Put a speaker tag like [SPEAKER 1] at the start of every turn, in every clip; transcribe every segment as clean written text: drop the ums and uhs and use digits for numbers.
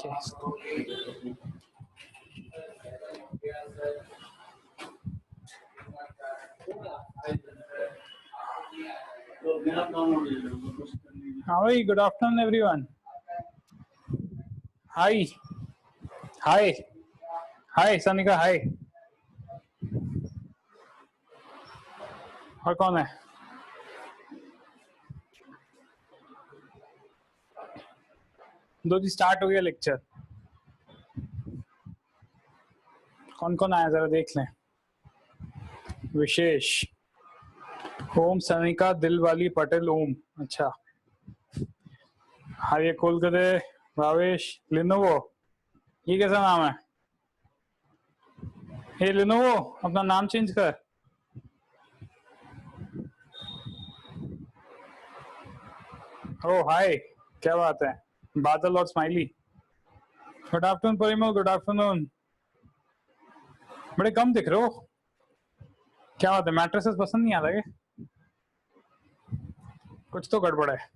[SPEAKER 1] Hi, good afternoon, everyone. Hi, hi, hi, Sanika, hi. और कौन है? दो जी स्टार्ट हो गया लेक्चर. कौन कौन आया जरा देख लें. विशेष, ओम, सनिका, दिल वाली, पटेल, ओम. अच्छा, हाँ ये खोल कर दे. भावेश, लिनोवो, ये कैसा नाम है? ये लिनोवो, अपना नाम चेंज कर. ओ हाय, क्या बात है. बादल और smiley. Good afternoon Parimal, good afternoon. बड़े कम दिख रहे हो, क्या बात है? मैट्रेसेस पसंद नहीं आता क्या? कुछ तो गड़बड़ है.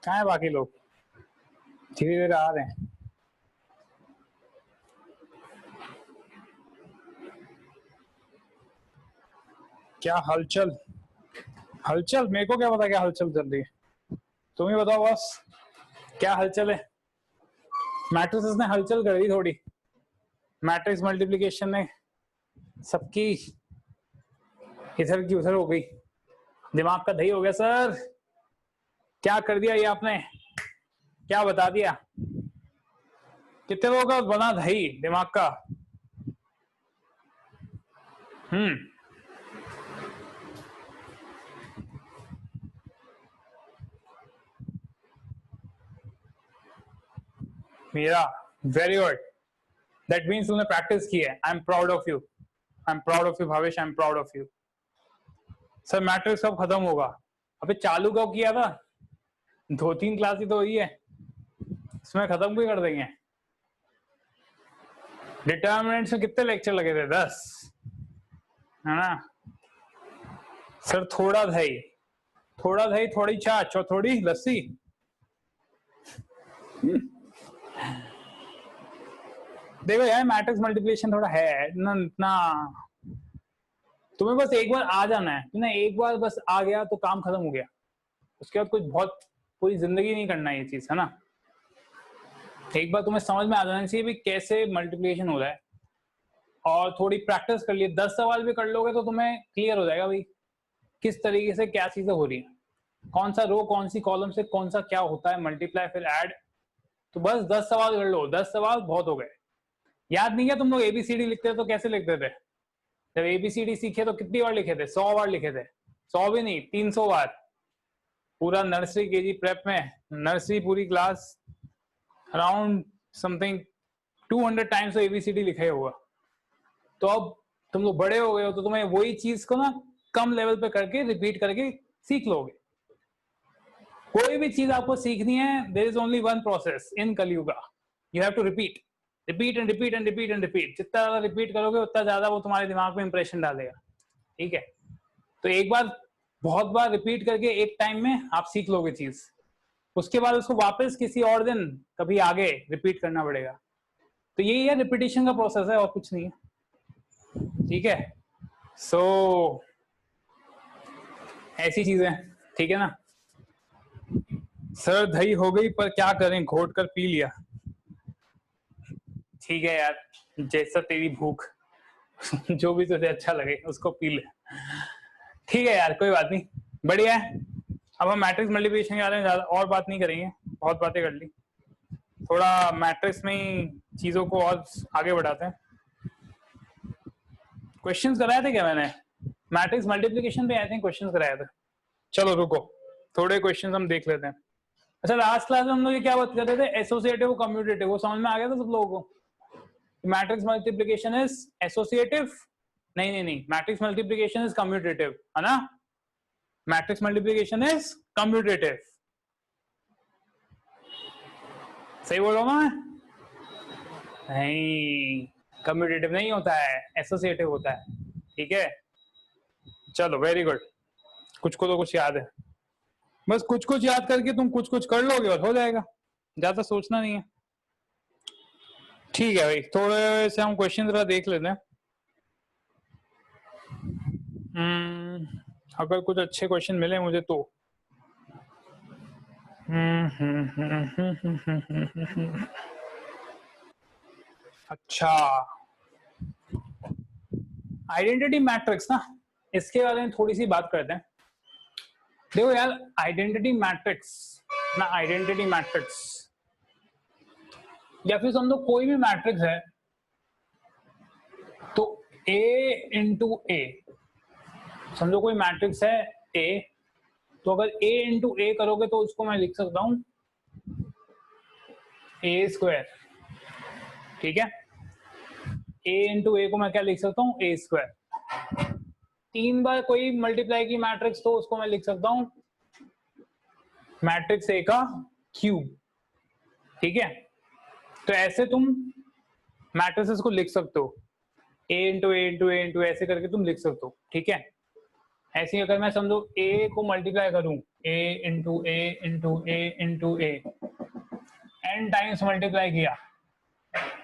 [SPEAKER 1] कहाँ है बाकी लोग? धीरे धीरे आ रहे हैं. क्या हलचल? हलचल मेरे को क्या पता क्या हलचल चल रही है. तुम ही बताओ बस, क्या हलचल है? मैट्रिक्स ने हलचल कर दी थोड़ी. मैट्रिक्स मल्टीप्लिकेशन ने सबकी इधर की उधर हो गई. दिमाग का दही हो गया सर. क्या कर दिया ये आपने? क्या बता दिया? कितने लोगों का बना दही दिमाग का? मेरा वेरी गुड. दैट मीन्स तुमने प्रैक्टिस की है. I am proud of you. I am proud of you Bhavesh. I am proud of you. Sir matrix कब खत्म होगा? अबे चालू कब किया था? 2-3 क्लास ही तो हुई है, इसमें खत्म भी कर देंगे. डिटर्मिनेंट्स में कितने लेक्चर लगे थे? 10, है ना सर? थोड़ा दही, थोड़ा दही, थोड़ी छाछ और थोड़ी लस्सी. देखो यार, मैट्रिक्स मल्टीप्लिकेशन थोड़ा है ना. तुम्हें बस एक बार आ जाना है ना. एक बार बस आ गया तो काम खत्म हो गया. उसके बाद कुछ बहुत पूरी जिंदगी नहीं करना ये चीज, है ना. एक बार तुम्हें समझ में आ जाना चाहिए भी कैसे मल्टीप्लिकेशन हो रहा है, और थोड़ी प्रैक्टिस कर लिए 10 सवाल भी कर लोगे तो तुम्हें क्लियर हो जाएगा भाई किस तरीके से क्या चीजें हो रही है, कौन सा रो कौन सी कॉलम से कौन सा क्या होता है, मल्टीप्लाई फिर ऐड. तो बस 10 सवाल कर लो. 10 सवाल बहुत हो गए. याद नहीं क्या तुम लोग एबीसीडी लिखते थे तो कैसे लिखते थे? जब एबीसीडी सीखे तो कितनी बार लिखे थे? 100 बार लिखे थे. 100 भी नहीं, 300 बार. पूरा नर्सरी केजी प्रेप में, नर्सरी पूरी क्लास अराउंड समथिंग 200 टाइम्स तो एबीसीडी लिखा ही होगा. तो अब तुम लोग बड़े हो गए हो तो तुम्हें वही चीज को ना कम लेवल पे करके रिपीट करके सीख लोगे. कोई भी चीज आपको सीखनी है, there is only one process in Kaliyuga. You have to repeat, repeat and repeat and repeat and repeat. जितना ज्यादा रिपीट करोगे उतना ज्यादा वो तुम्हारे दिमाग में इंप्रेशन डालेगा. ठीक है, तो एक बार बहुत बार रिपीट करके एक टाइम में आप सीख लोगे चीज. उसके बाद उसको वापस किसी और दिन कभी आगे रिपीट करना पड़ेगा. तो यही है, रिपीटेशन का प्रोसेस है और कुछ नहीं है. ठीक है, सो ऐसी चीजें. ठीक है ना. सर दही हो गई पर क्या करें, घोट कर पी लिया. ठीक है यार, जैसा तेरी भूख. जो भी तुझे अच्छा लगे उसको पी ले. ठीक है यार, कोई बात नहीं, बढ़िया है. अब हम मैट्रिक्स मल्टीप्लिकेशन के बारे में ज्यादा और बात नहीं करेंगे, बहुत बातें कर ली. थोड़ा मैट्रिक्स में ही चीजों को और आगे बढ़ाते हैं. क्वेश्चंस कराए थे क्या मैंने? मैट्रिक्स मल्टीप्लिकेशन पे आई थिंक क्वेश्चंस कराए थे. चलो रुको, थोड़े क्वेश्चंस हम देख लेते हैं. अच्छा, लास्ट क्लास में हम लोग क्या बात कर रहे थे? Associative commutative. वो समझ में आ गया था सब लोगों को? Matrix multiplication is associative. नहीं नहीं नहीं, मैट्रिक्स मल्टीप्लिकेशन इज कम्यूटेटिव, है ना. Matrix multiplication is commutative. सही बोल रहा हूं मैं? नहीं, कम्यूटेटिव नहीं होता है, एसोसिएटिव होता है. ठीक है, चलो वेरी गुड. कुछ को तो कुछ याद है. बस कुछ कुछ याद करके तुम कुछ कुछ कर लोगे और हो जाएगा, ज्यादा सोचना नहीं है। ठीक है भाई, थोड़े से हम क्वेश्चन जरा देख लेते हैं। अगर कुछ अच्छे क्वेश्चन मिले मुझे तो अच्छा, आइडेंटिटी मैट्रिक्स ना, इसके बारे में थोड़ी सी बात करते हैं। देखो यार, आइडेंटिटी मैट्रिक्स ना, आइडेंटिटी मैट्रिक्स या फिर समझो कोई भी मैट्रिक्स है, तो A इंटू ए, समझो कोई मैट्रिक्स है A, तो अगर A इंटू ए करोगे तो उसको मैं लिख सकता हूं A स्क्वायर। ठीक है, A इंटू ए को मैं क्या लिख सकता हूं, A स्क्वायर। 3 बार कोई मल्टीप्लाई की मैट्रिक्स तो उसको मैं लिख सकता हूं मैट्रिक्स A का क्यूब। ठीक है, तो ऐसे तुम मैट्रिसेस को लिख सकते हो, A into A into A into ऐसे करके तुम लिख सकते हो। ठीक है, ऐसे ही अगर मैं समझो A को मल्टीप्लाई करूं, A into A into A into A, n times multiply किया,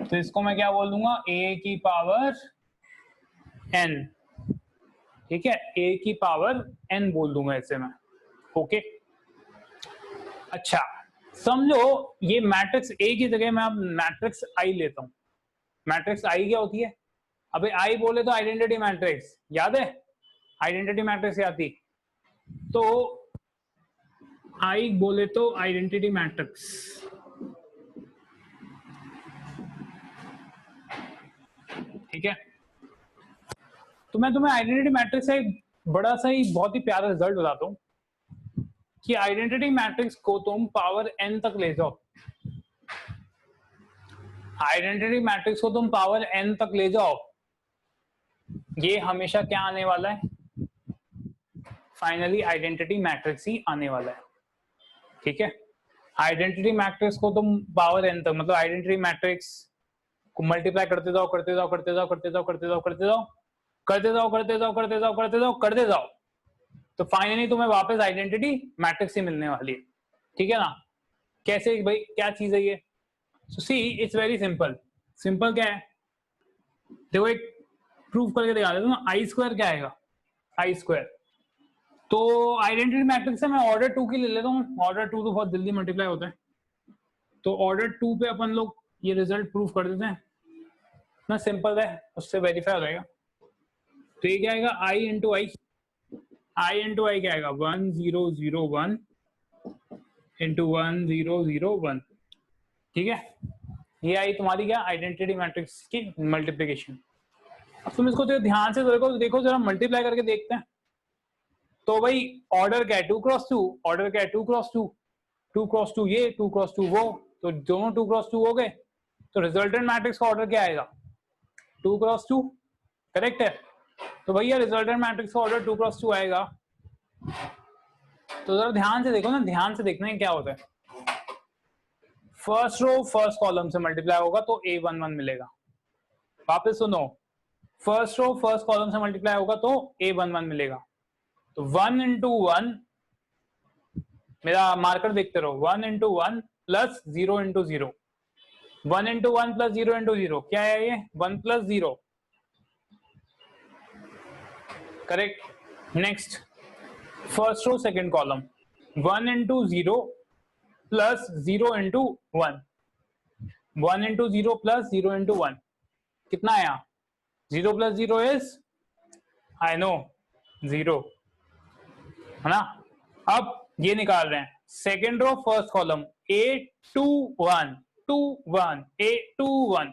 [SPEAKER 1] तो इसको मैं क्या बोल दूंगा, A की पावर n। ठीक है, A की पावर n बोल दूंगा ऐसे में। ओके, अच्छा समझो ये मैट्रिक्स A की जगह मैं अब मैट्रिक्स I लेता हूं। मैट्रिक्स I क्या होती है, अबे I बोले तो आइडेंटिटी मैट्रिक्स, याद है आइडेंटिटी मैट्रिक्स क्या थी, तो I बोले तो आइडेंटिटी मैट्रिक्स। ठीक है, तो मैं तुम्हें आइडेंटिटी मैट्रिक्स का एक बड़ा सा ही बहुत ही प्यारा रिजल्ट बताता हूं कि आइडेंटिटी मैट्रिक्स को तुम पावर n तक ले जाओ, आइडेंटिटी मैट्रिक्स को तुम पावर n तक ले जाओ, ये हमेशा क्या आने वाला है, फाइनली आइडेंटिटी मैट्रिक्स ही आने वाला है। ठीक है, आइडेंटिटी मैट्रिक्स को तुम पावर n तक, मतलब आइडेंटिटी मैट्रिक्स को मल्टीप्लाई करते जाओ करते जाओ करते जाओ करते जाओ करते जाओ करते जाओ करते जाओ करते जाओ करते जाओ करते जाओ करते जाओ, तो फाइनली तुम्हें वापस आइडेंटिटी मैट्रिक्स ही मिलने वाली है। ठीक है ना, कैसे भाई, क्या चीज है ये, so see it's very simple. Simple क्या है, देखो एक प्रूफ करके दिखा देता हूं, आई स्क्वायर क्या आएगा, आई स्क्वायर, तो आइडेंटिटी मैट्रिक्स से मैं ऑर्डर 2 की ले लेता हूँ, ऑर्डर 2 तो बहुत जल्दी मल्टीप्लाई होता है, तो ऑर्डर 2 पे अपन लोग ये रिजल्ट प्रूफ कर देते हैं ना, सिंपल है, उससे वेरीफाई हो जाएगा। तो ये क्या आएगा, आई इंटू आई, आई इंटू आई क्या आएगा, 1001 इंटू 1001। ठीक है, ये आई तुम्हारी क्या, आइडेंटिटी मैट्रिक्स की मल्टीप्लिकेशन। अब तुम इसको तो ध्यान से देखो जरा मल्टीप्लाई करके देखते हैं। तो भाई ऑर्डर क्या है, 2 क्रॉस 2, ऑर्डर क्या है, 2 क्रॉस 2, 2 क्रॉस 2 ये, 2 क्रॉस 2 वो, तो दोनों 2 क्रॉस 2 हो गए, तो रिजल्टेंट मैट्रिक्स का ऑर्डर क्या आएगा, 2 क्रॉस 2, करेक्ट है। तो भैया रिजल्टेंट मैट्रिक्स का ऑर्डर 2 क्रॉस 2 आएगा, तो जरा ध्यान से देखो ना, ध्यान से देखना है क्या होता है, फर्स्ट रो फर्स्ट कॉलम से मल्टीप्लाई होगा तो A11 मिलेगा। वापस सुनो, फर्स्ट रो फर्स्ट कॉलम से मल्टीप्लाई होगा तो A11 मिलेगा, तो 1 इंटू 1, मेरा मार्कर देखते रहो, 1 into 1 plus 0 into 0, 1 into 1 plus 0 into 0 क्या है, ये 1 plus 0, correct. Next first row second column, 1 into 0 plus 0 into 1, 1 into 0 plus 0 into 1 कितना आया, 0 प्लस 0 इज, आई नो 0, है ना। अब ये निकाल रहे हैं second row first column, A21 21 A21,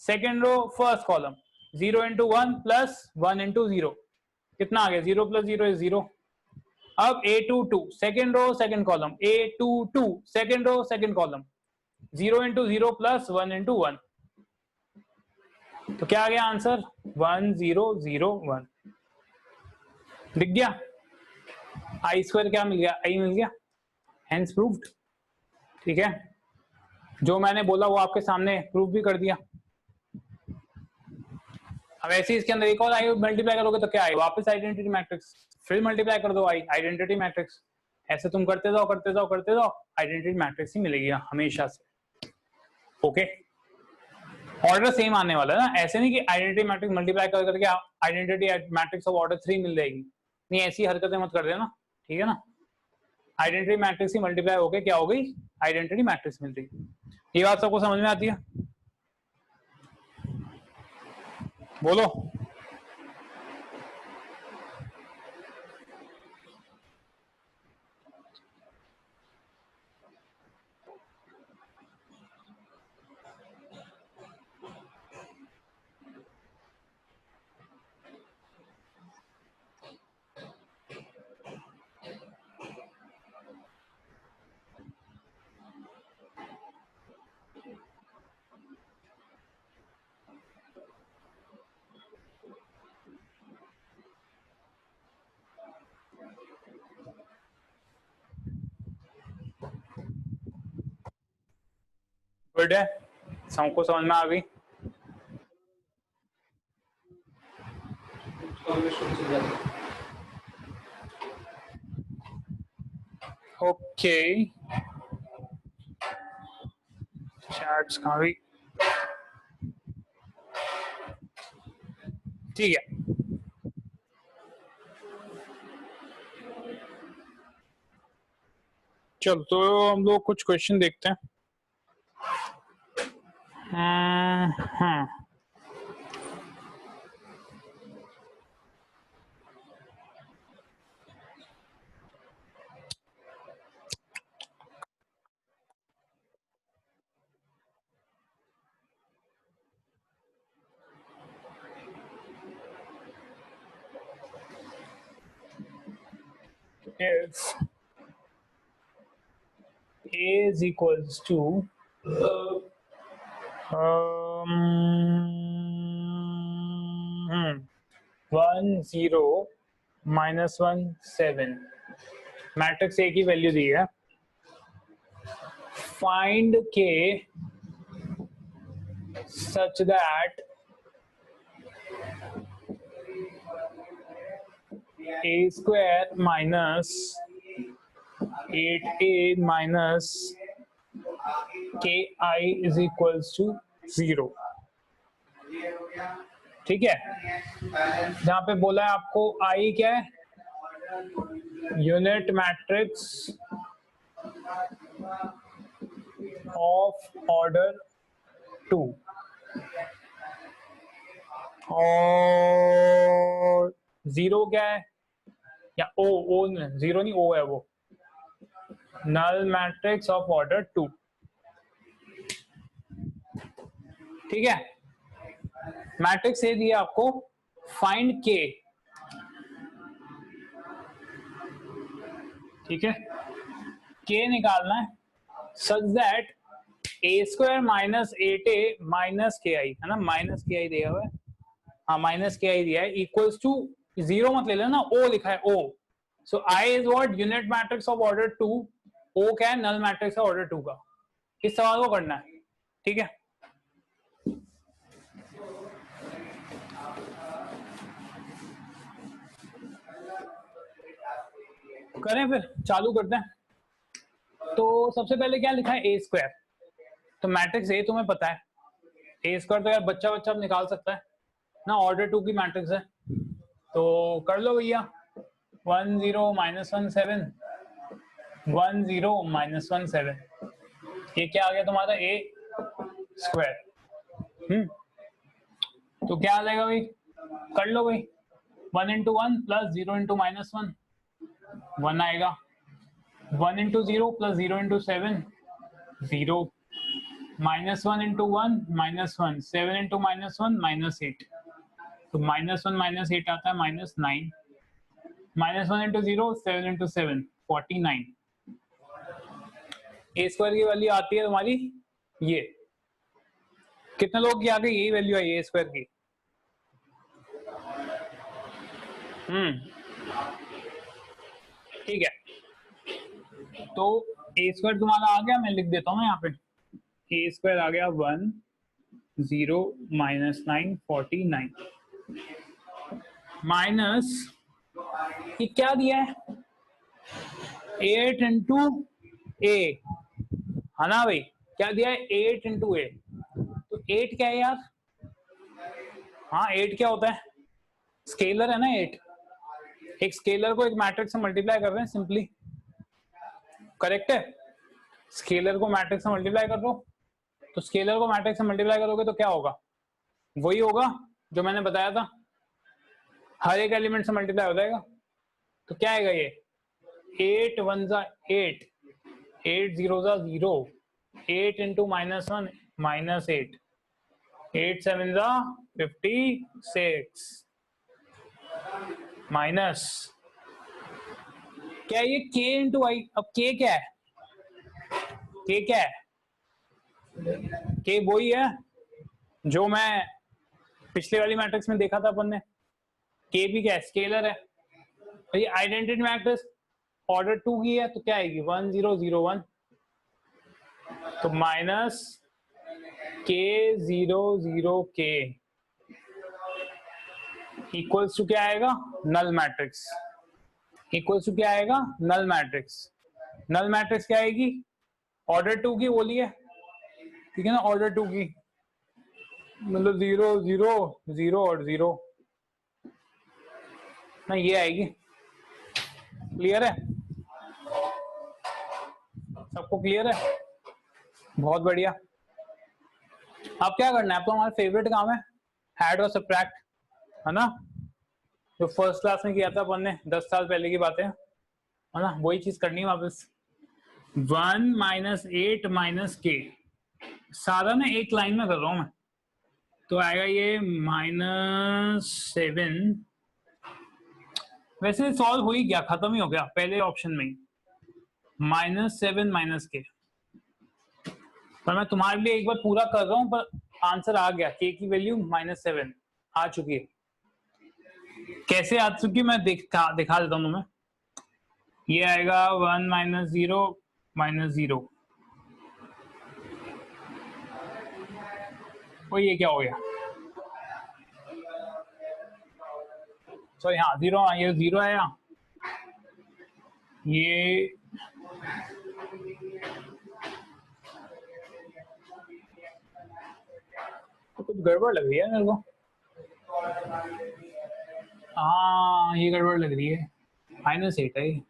[SPEAKER 1] second row first column 0 into 1 plus 1 into 0 कितना आ गया, 0 प्लस 0 इज 0। अब A22 second row second column, A22 second row second column, 0 into 0 plus 1 into 1, तो क्या आ गया आंसर, 1001। दिख गया, आई स्क्वायर क्या मिल गया, आई मिल गया, हेंस प्रूव्ड। ठीक है, जो मैंने बोला वो आपके सामने प्रूव भी कर दिया। अब ऐसे ही इसके अंदर एक और आई मल्टीप्लाई करोगे तो क्या आएगा, वापस आइडेंटिटी मैट्रिक्स, फिर मल्टीप्लाई कर दो आई, आइडेंटिटी मैट्रिक्स, ऐसे तुम करते जाओ करते जाओ करते जाओ, आइडेंटिटी मैट्रिक्स ही मिलेगी हमेशा से। ओके, ऑर्डर सेम आने वाला है ना, ऐसे नहीं कि आइडेंटिटी मैट्रिक्स मल्टीप्लाई कर करके आइडेंटिटी मैट्रिक्स ऑफ ऑर्डर 3 मिल जाएगी, नहीं ऐसी हरकतें मत कर देना, ठीक है ना। आइडेंटिटी मैट्रिक्स ही मल्टीप्लाई होके क्या हो गई, आइडेंटिटी मैट्रिक्स मिल रही। ये बात सबको समझ में आती है? बोलो। गुड है, सबको समझ में आ गई। ओके, चैट्स कहाँ गई? ठीक है, चलो तो हम लोग कुछ क्वेश्चन देखते हैं। हाँ, if a is equals to 1 0 -1 7, matrix A की वैल्यू दी है, फाइंड के such that a square minus 8a minus ki is equals to 0। ठीक है, जहां पे बोला है आपको आई क्या है, यूनिट मैट्रिक्स ऑफ ऑर्डर 2, और 0 क्या है, या ओ जीरो नहीं, ओ है वो, नल मैट्रिक्स ऑफ ऑर्डर 2। ठीक है, मैट्रिक्स ए दिया आपको, फाइंड के, ठीक है, के निकालना है such that A square minus 8a minus के आई, है ना, माइनस के आई दिया हुआ है, हाँ माइनस के आई दिया है, इक्वल्स टू 0 मत ले लेना, ओ लिखा है O, so I is what, unit matrix of order 2, O क्या है, नल मैट्रिक्स ऑफ ऑर्डर 2 का। इस सवाल को करना है, ठीक है। करें फिर, चालू करते हैं। तो सबसे पहले क्या लिखा है, ए स्क्वायर, तो मैट्रिक्स ए तुम्हें पता है, ए स्क्वायर तो यार बच्चा बच्चा निकाल सकता है ना, ऑर्डर 2 की मैट्रिक्स है, तो कर लो भैया, 1 0 -1 7, 1 0 -1 7, ये क्या आ गया तुम्हारा ए स्क्वायर। तो क्या आ जाएगा भाई, कर लो भाई, 1 × 1 + 0 × -1, 1 आएगा, 1 × 0 + 0 × 7 0, -1 × 1 -1, 7 × -1 -8, तो -1 -8 आता है -9, -1 × 0 7 × 7 49, ए स्क्वायर की वैल्यू आती है तुम्हारी ये, कितने लोग की आ गई यही वैल्यू आई ए स्क्वायर की? ठीक है, तो ए स्क्वायर तुम्हारा आ गया, मैं लिख देता हूँ यहाँ पे, ए स्क्वायर आ गया 1 0 -9 49, माइनस ये क्या दिया है, 8 इंटू ए, है ना भाई, क्या दिया है 8 इंटू ए, तो 8 क्या है यार, हाँ 8 क्या होता है, स्केलर है ना 8, एक स्केलर को एक मैट्रिक्स से मल्टीप्लाई कर रहे हैं सिंपली, करेक्ट है, स्केलर को मैट्रिक्स से मल्टीप्लाई कर दो, तो स्केलर को मैट्रिक्स से मल्टीप्लाई करोगे तो क्या होगा, वही होगा जो मैंने बताया था, हर एक एलिमेंट से मल्टीप्लाई हो जाएगा, तो क्या आएगा ये 8 वन जा 8, 8 जीरो जा 0, 8 इंटू -1 -8, 8 7 जा 56 माइनस क्या ये k इंटू आई, अब k क्या है, k क्या है, k वही है जो मैं पिछले वाली मैट्रिक्स में देखा था अपन ने, k भी क्या है, स्केलर है, तो ये आइडेंटिटी मैट्रिक्स ऑर्डर 2 की है, तो क्या आएगी 1 0 0 1, तो minus k 0 0 k equals to क्या आएगा, नल मैट्रिक्स, इक्वल्स टू क्या आएगा, नल मैट्रिक्स, नल मैट्रिक्स क्या आएगी, ऑर्डर 2 की बोलिए, ठीक है ना, ऑर्डर 2 की मतलब 0 0 0 और 0 ना, ये आएगी, क्लियर है, सबको क्लियर है, बहुत बढ़िया। अब क्या करना है, अब तो हमारा फेवरेट काम है ऐड और सब्ट्रैक्ट, है ना, जो फर्स्ट क्लास में किया था अपन ने 10 साल पहले की बातें, है ना, वही चीज करनी है वापस, 1 -8 - k, सारा ना एक लाइन में कर रहा हूं मैं, तो आएगा ये -7, वैसे सॉल्व हो ही गया, खत्म ही हो गया पहले ऑप्शन में ही, -7 - k, पर मैं तुम्हारे लिए एक बार पूरा कर रहा हूं, पर आंसर आ गया, k की वैल्यू -7 आ चुकी है, कैसे आ चुकी मैं दिखा देता हूं तुम्हें, ये आएगा 1 -0 -0, तो ये क्या हो गया, सॉरी हाँ 0, ये 0 है यहाँ, ये तो कुछ गड़बड़ लग रही है मेरे को, हाँ ये गड़बड़ लग रही है, -8 है,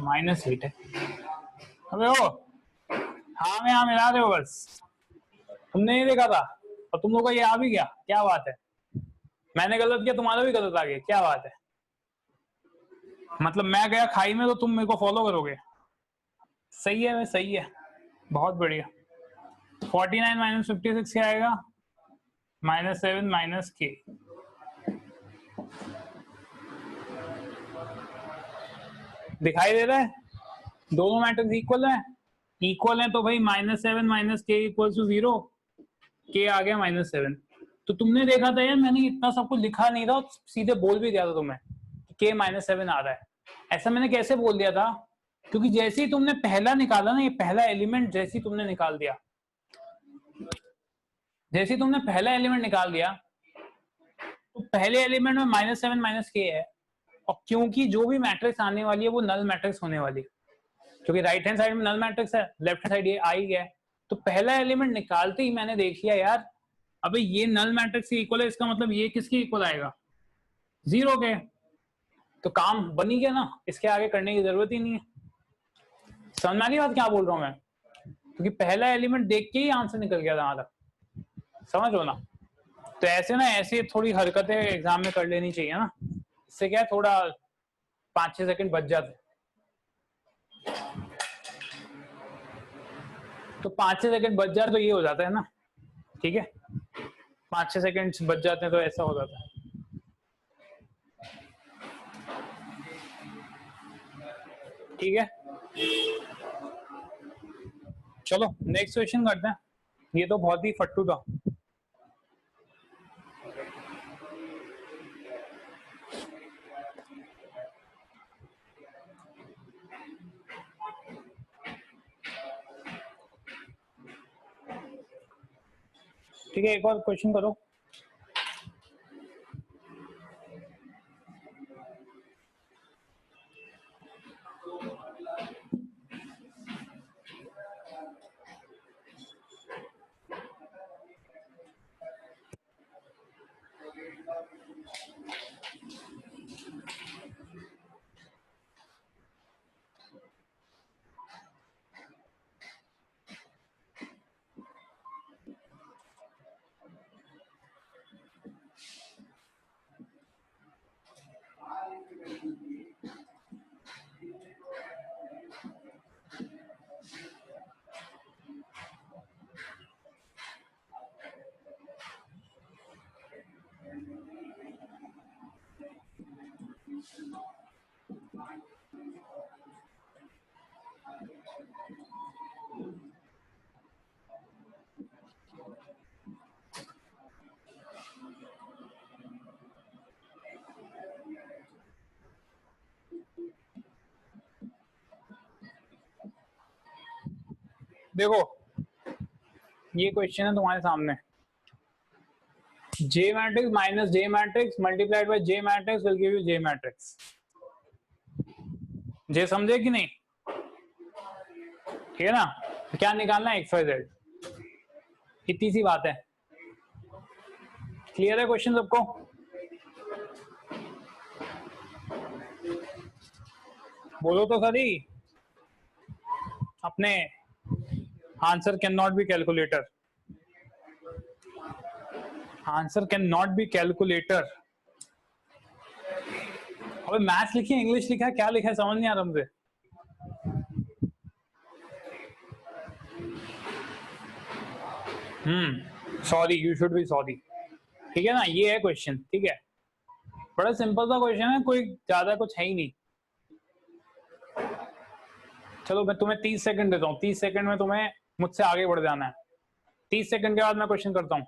[SPEAKER 1] -8 है, अबे ओ, हाँ मैं यहाँ मिला रहे हो बस, तुमने नहीं देखा था और तुम लोग का ये आ भी गया, क्या बात है, मैंने गलत किया तुम्हारा भी गलत आ गया, क्या बात है, मतलब मैं गया खाई में तो तुम मेरे को फॉलो करोगे, सही है, सही है, बहुत बढ़िया, 49 - 56 क्या आएगा, -7 - k, दिखाई दे रहा है, दोनों मैट्रिक्स इक्वल है, इक्वल है तो भाई -7 - k इक्वल टू 0, k आ गया -7, तो तुमने देखा था यार मैंने इतना सब कुछ लिखा नहीं था, सीधे बोल भी दिया था तुम्हें k -7 आ रहा है, ऐसा मैंने कैसे बोल दिया था, क्योंकि जैसे ही तुमने पहला निकाला ना, ये पहला एलिमेंट जैसे ही तुमने निकाल दिया, जैसे ही तुमने पहला एलिमेंट निकाल दिया, तो पहले एलिमेंट में -7 - k है, और क्योंकि जो भी मैट्रिक्स आने वाली है वो नल मैट्रिक्स होने वाली है, क्योंकि राइट हैंड साइड में नल मैट्रिक्स है, लेफ्ट हैंड साइड ये आ ही गया है, तो पहला एलिमेंट निकालते ही मैंने देख लिया यार, अबे ये नल मैट्रिक्स की इक्वल है, इसका मतलब ये किसकी इक्वल आएगा, 0 के, तो काम बन ही गया ना, इसके आगे करने की जरूरत ही नहीं है, समझ में आ गई बात क्या बोल रहा हूं मैं, क्योंकि पहला एलिमेंट देख के ही आंसर निकल गया था, समझ हो ना, तो ऐसे ना, ऐसे थोड़ी हरकतें एग्जाम में कर लेनी चाहिए ना, इससे क्या है थोड़ा 5-6 सेकंड बच जाते, तो 5-6 सेकंड बच जाए तो ये हो जाता है ना, ठीक है, 5-6 सेकंड बच जाते हैं तो ऐसा हो जाता है, ठीक है, चलो नेक्स्ट क्वेश्चन करते हैं, ये तो बहुत ही फट्टू था, ठीक है, एक और क्वेश्चन करो, देखो ये क्वेश्चन है तुम्हारे सामने, J matrix minus J matrix multiplied by J matrix will give you J matrix. J समझे कि नहीं? ठीक है ना? तो क्या निकालना है? XYZ. इतनी सी बात है. क्लियर है क्वेश्चन सबको? बोलो तो सही. अपने answer can not be calculator. Answer can not be calculator. अबे मैथ्स लिखी है, इंग्लिश लिखा है, क्या लिखा है समझ नहीं आ रहा मुझे. Sorry, you should be sorry. ठीक है ना, ये है क्वेश्चन. ठीक है, बड़ा सिंपल सा क्वेश्चन है, कोई ज्यादा कुछ है ही नहीं. चलो मैं तुम्हें 30 सेकंड देता हूँ. 30 सेकंड में तुम्हें मुझसे आगे बढ़ जाना है. 30 सेकंड के बाद मैं क्वेश्चन करता हूँ.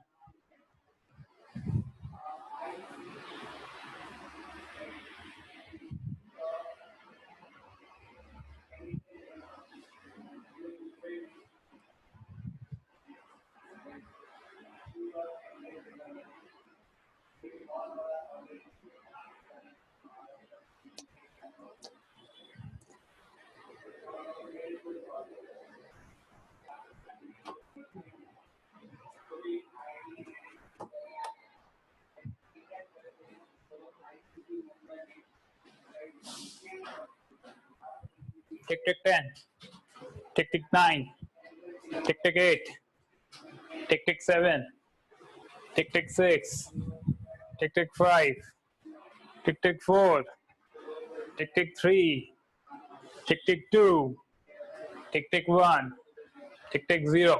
[SPEAKER 1] टिक टिक 10, टिक टिक 9, टिक टिक 8, टिक टिक 7, टिक टिक 6, टिक टिक 5, टिक टिक 4, टिक टिक 3, टिक टिक 2, टिक टिक 1, टिक टिक 0.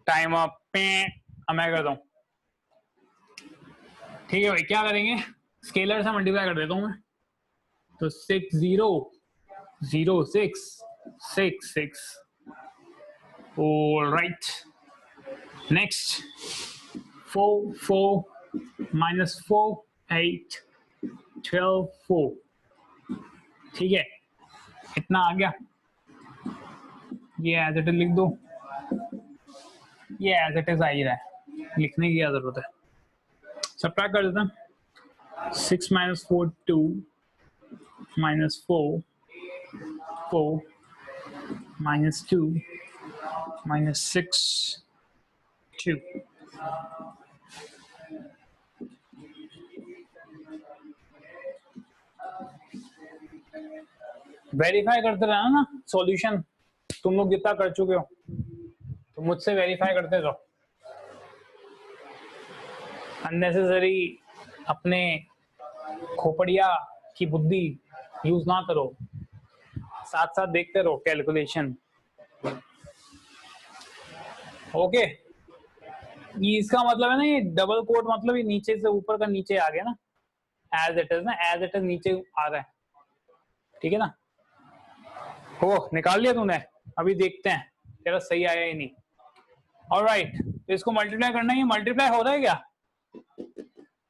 [SPEAKER 1] Time up. अब मैं करता हूँ. ठीक है भाई, क्या करेंगे? स्केलर से मल्टीप्लाई कर देता हूँ मैं. तो 6 0 0 6 6 6. Alright, next 4 4 minus 4 8 12 4. ठीक है, इतना आ गया. ये एज इट इज लिख दो. ये एज इट इज आ ही रहा है, लिखने की क्या जरूरत है. सबट्रैक्ट कर देते हैं. 6 minus 4 2 minus 4 4 minus 2 minus 6 2. Verify करते रहना ना सॉल्यूशन. तुम लोग जितना कर चुके हो तो मुझसे वेरीफाई करते रहो. अननेसेसरी अपने खोपड़िया की बुद्धि यूज ना करो. साथ साथ देखते रहो कैलकुलेशन. ओके, ये इसका मतलब है ना, ये डबल कोट मतलब ये नीचे से ऊपर का नीचे आ गया ना. एज इट इज ना, एज इट इज नीचे आ रहा है. ठीक है ना. हो निकाल लिया तूने. अभी देखते हैं तेरा सही आया ही नहीं. ऑलराइट, तो इसको मल्टीप्लाई करना है. मल्टीप्लाई हो रहा है क्या?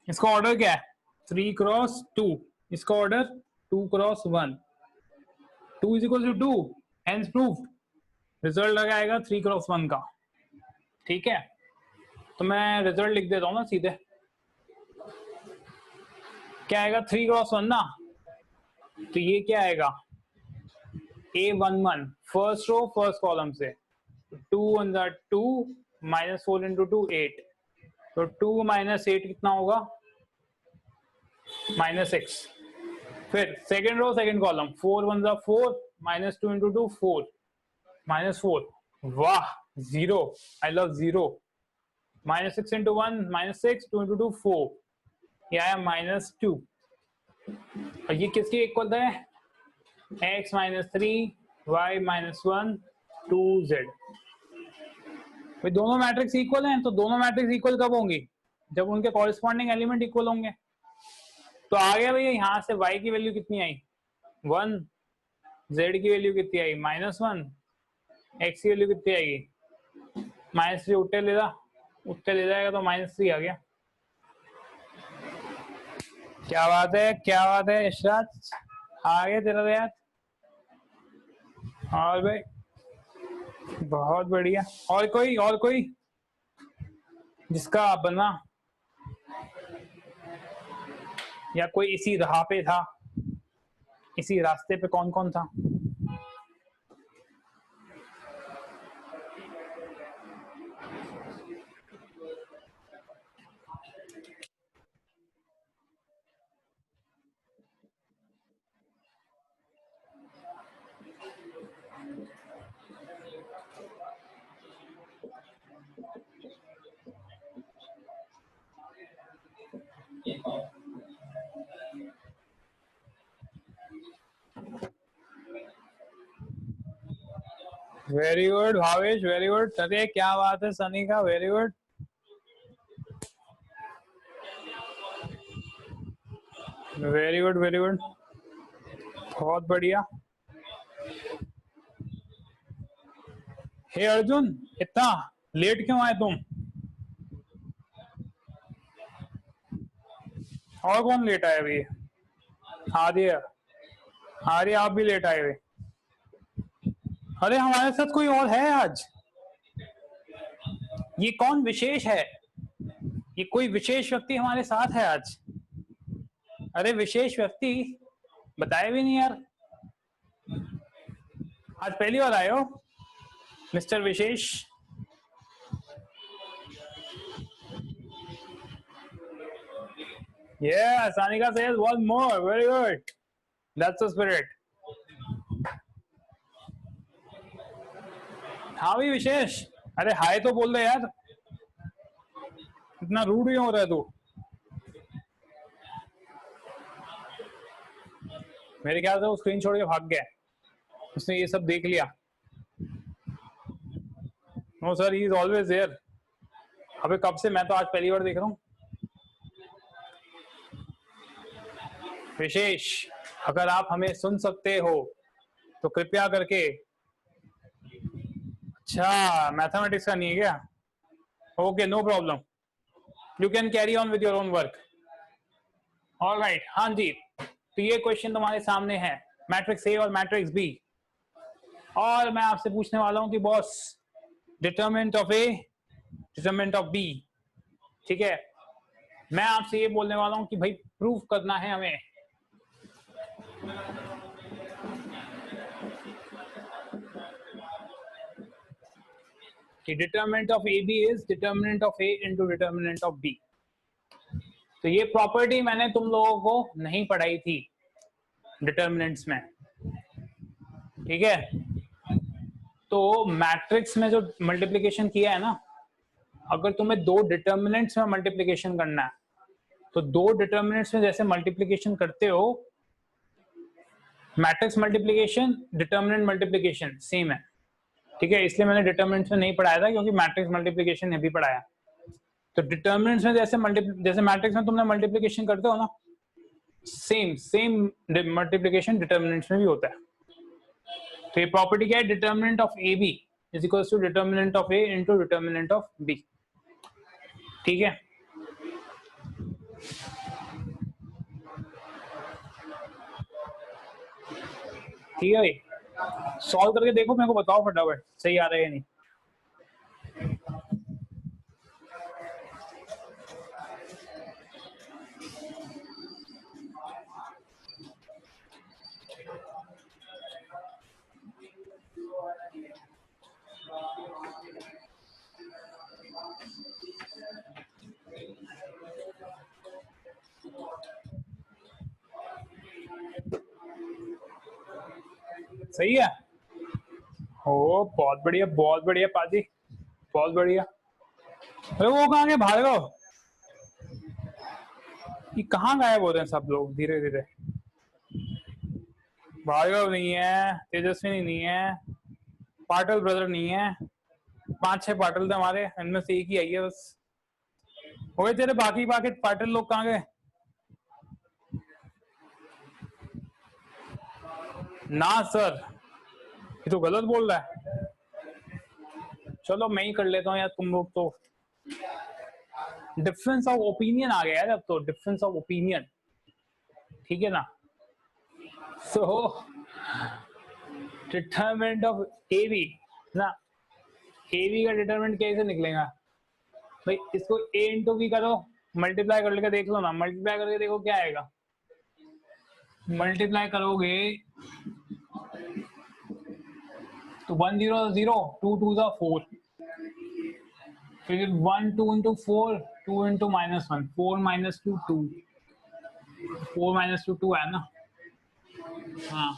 [SPEAKER 1] इसका ऑर्डर क्या है? 3 क्रॉस 2. इसका order 2 cross 1. 2 is equal to 2. Hence proved. Result आ जाएगा 3 क्रॉस 1 का. ठीक है, तो मैं रिजल्ट लिख देता हूँ ना सीधे. क्या आएगा? 3 क्रॉस 1 ना. तो ये क्या आएगा? A11 first row first column से. 2 1 2 minus 4 into 2 8. तो 2 minus 8 कितना होगा? -6. फिर second row second column. 4 1 4 minus 2 into 2 4 -4. वाह, 0. I love 0. -6 into 1 -6. 2 into 2 4. ये आया -2. और ये किसके इक्वल है? x -3 y -1 2z. भाई दोनों मैट्रिक्स इक्वल हैं, तो दोनों मैट्रिक्स इक्वल कब होंगी? जब उनके कॉरेस्पॉन्डिंग एलिमेंट इक्वल होंगे. तो आ गया भैया, यहाँ से y की वैल्यू कितनी आई? 1. z की वैल्यू कितनी आई -1, x की वैल्यू कितनी आएगी -3, उठे ले जाएगा तो -3 आ गया। क्या बात है, क्या बात है इशरात, आ गया तेरा याद। और भाई बहुत बढ़िया। और कोई जिसका बना या कोई इसी राह पे था, इसी रास्ते पे कौन कौन था? Very good Bhavesh, very good. अरे क्या बात है सनी का, very good. Very good, very good, बहुत बढ़िया। हे अर्जुन, इतना लेट क्यों आए तुम? और कौन लेट आए अभी? आर्य, आर्य आप भी लेट आए हुए। अरे हमारे साथ कोई और है आज? ये कौन विशेष है? ये कोई विशेष व्यक्ति हमारे साथ है आज? अरे विशेष व्यक्ति बताए भी नहीं यार, आज पहली बार आए हो mister wishes. Yeah, Sanika says one more. Very good. That's the spirit. हाँ भी विशेष, अरे हाय तो बोल दे यार, इतना रूड क्यों हो रहा है तू? मेरे ख्याल से वो स्क्रीन छोड़ के भाग गया, उसने ये सब देख लिया। No sir, he is always there. अबे कब से, मैं तो आज पहली बार देख रहा हूँ। विशेष, अगर आप हमें सुन सकते हो तो कृपया करके। अच्छा, मैथमेटिक्स का नहीं है क्या? Okay, no problem, you can carry on with your own work. Alright, हाँ जी, तो ये क्वेश्चन तुम्हारे सामने है, मैट्रिक्स ए और मैट्रिक्स बी, और मैं आपसे पूछने वाला हूं कि boss determinant of A, determinant of B, ठीक है? मैं आपसे ये बोलने वाला हूं कि भाई प्रूफ करना है हमें कि determinant of A B is determinant of A into determinant of B. तो ये प्रॉपर्टी मैंने तुम लोगों को नहीं पढ़ाई थी डिटरमिनेंट्स में, ठीक है? तो मैट्रिक्स में जो मल्टीप्लिकेशन किया है ना, अगर तुम्हें दो डिटरमिनेंट्स में मल्टीप्लिकेशन करना है तो दो डिटरमिनेंट्स में जैसे मल्टीप्लिकेशन करते हो, matrix multiplication determinant multiplication same है, ठीक है? इसलिए मैंने डिटरमिनेंट्स में नहीं पढ़ाया था, क्योंकि मैट्रिक्स मल्टीप्लिकेशन ने भी पढ़ाया। तो डिटरमिनेंट्स में जैसे मैट्रिक्स में तुमने मल्टीप्लिकेशन करते हो ना, सेम मल्टीप्लिकेशन डिटरमिनेंट्स में भी होता है। तो ये प्रॉपर्टी क्या है? Determinant of A B is equal to determinant of A into determinant of B, ठीक है? ठीक है भाई, सॉल्व करके देखो, मेरे को बताओ फटाफट सही आ रहा है या नहीं। सही है, ओ बहुत बढ़िया पाजी, बहुत बढ़िया। अरे वो कहाँ गए भार्गव? ये कहाँ गायब हो रहे हैं सब लोग धीरे धीरे? भार्गव नहीं है, तेजस्विनी नहीं है, पाटिल ब्रदर नहीं है, 5-6 पाटिल थे हमारे, इनमें से एक ही आई है बस। हो गए तेरे बाकी पाटिल लोग कहाँ गए? ना सर, ये तो गलत बोल रहा है। चलो मैं ही कर लेता हूँ यार, तुम लोग तो डिफरेंस ऑफ ओपिनियन आ गया यार, अब तो डिफरेंस ऑफ ओपिनियन, ठीक है ना। सो डिटरमिनेंट ऑफ ए बी ना, ए बी का डिटरमिनेंट कैसे निकलेगा भाई, इसको ए इंटू बी करो, मल्टीप्लाई कर लेके देख लो ना, मल्टीप्लाई करके देखो क्या आएगा। मल्टीप्लाई करोगे तो 1 0 0, 2 2 4, फिर 1 2 इंटू 4, 2 इंटू -1, 4 -2 2, 4 -2 2 है ना। हाँ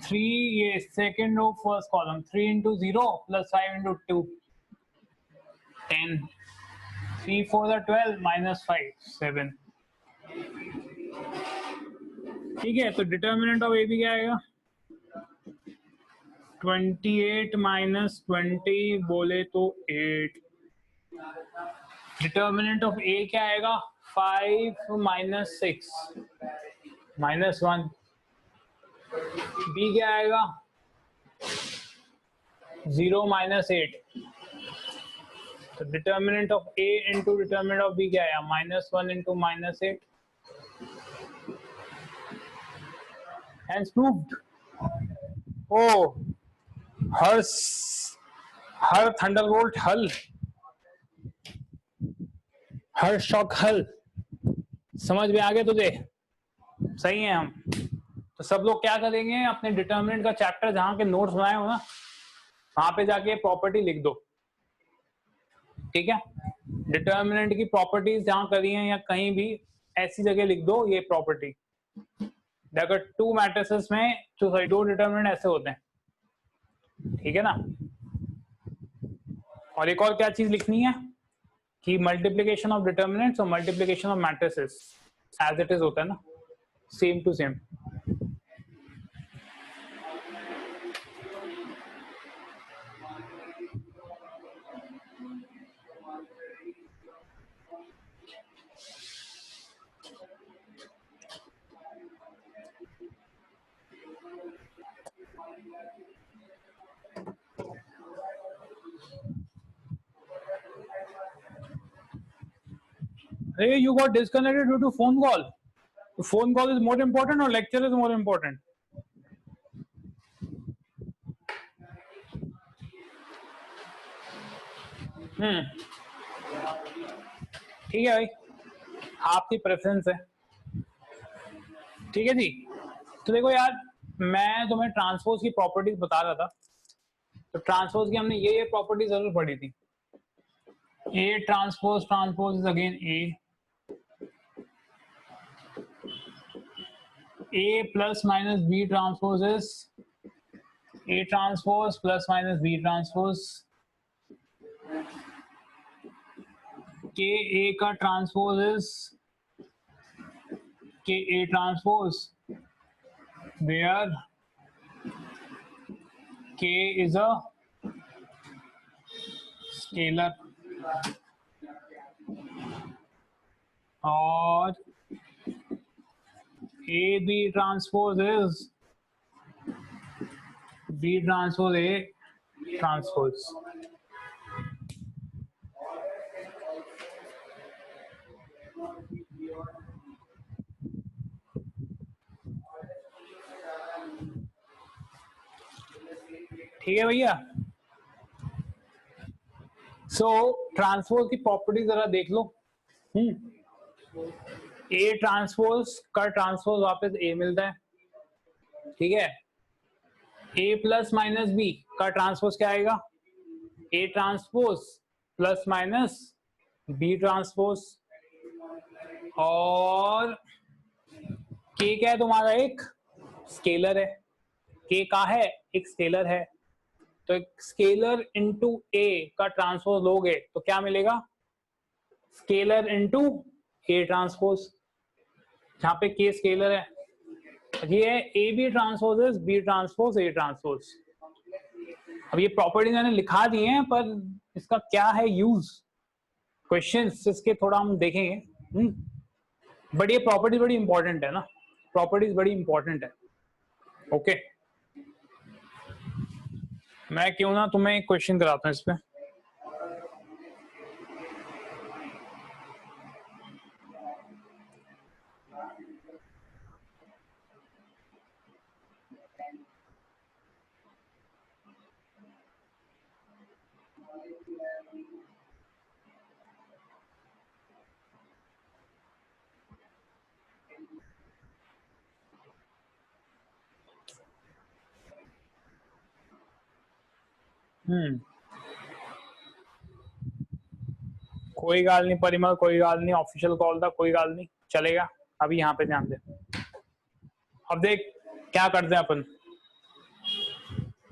[SPEAKER 1] 3, ये second row first column, 3 into 0 plus 5 into 2, 10, 3 4 12 -5 7। ठीक है, तो डिटर्मिनेंट ऑफ ए बी क्या आएगा, 28 -20 बोले तो 8। डिटर्मिनेंट ऑफ ए क्या आएगा, 5 -6 -1। बी क्या आएगा, 0 -8। तो determinant of A into determinant of B क्या आया, -1 इंटू -8। Hence proved। ओ हर थंडरबोल्ट हल, हर शॉक हल, समझ में आ गया तुझे, सही है। हम तो सब लोग क्या करेंगे, अपने डिटर्मिनेंट का चैप्टर जहां के नोट्स बनाए हो ना, वहां पे जाके प्रॉपर्टी लिख दो, ठीक है। डिटर्मिनेंट की प्रॉपर्टीज जहां करी है या कहीं भी ऐसी जगह लिख दो ये प्रॉपर्टी। अगर टू मैट्रिसेस में दो डिटर्मिनेंट ऐसे होते हैं, ठीक है ना। और एक और क्या चीज लिखनी है कि मल्टीप्लिकेशन ऑफ डिटर्मिनेंट्स और multiplication of matrices as it is होता है ना, same to same. Hey, you got disconnected due to phone call. The phone call is more important or lecture is more important? ठीक है भाई, आपकी preference है, ठीक है जी। तो देखो यार, मैं तुम्हें ट्रांसपोज की प्रॉपर्टीज बता रहा था, तो ट्रांसपोज की हमने ये प्रॉपर्टी जरूर पढ़ी थी। A transpose, transpose is again A plus minus B transpose is A transpose plus minus B transpose. K A का transpose is K A transpose where K is a scalar, और A B transpose is B transpose A transpose. ठीक है भैया। सो transpose की property जरा देख लो। A transpose का transpose वापस ए मिलता है, ठीक है। ए प्लस माइनस बी का ट्रांसपोज क्या आएगा, A transpose plus minus B transpose. और के क्या है तुम्हारा, एक स्केलर है। के का है, एक स्केलर है, तो एक स्केलर इंटू ए का ट्रांसपोज लोगे तो क्या मिलेगा, स्केलर इंटू ए ट्रांसपोज, जहां पे के स्केलर है। ये है A B transpose is B transpose A transpose. अब ये प्रॉपर्टी मैंने लिखा दी है, पर इसका क्या है यूज, क्वेश्चंस इसके थोड़ा हम देखेंगे। बट ये प्रॉपर्टी बड़ी इंपॉर्टेंट है ना, प्रॉपर्टीज बड़ी इंपॉर्टेंट है। ओके, मैं क्यों ना तुम्हें एक क्वेश्चन कराता हूँ इस पे। कोई गाल नहीं परिमल, कोई गाल नहीं, ऑफिशियल कॉल था, कोई गाल नहीं, चलेगा। अभी यहाँ पे ध्यान दे। अब देख क्या करते हैं अपन।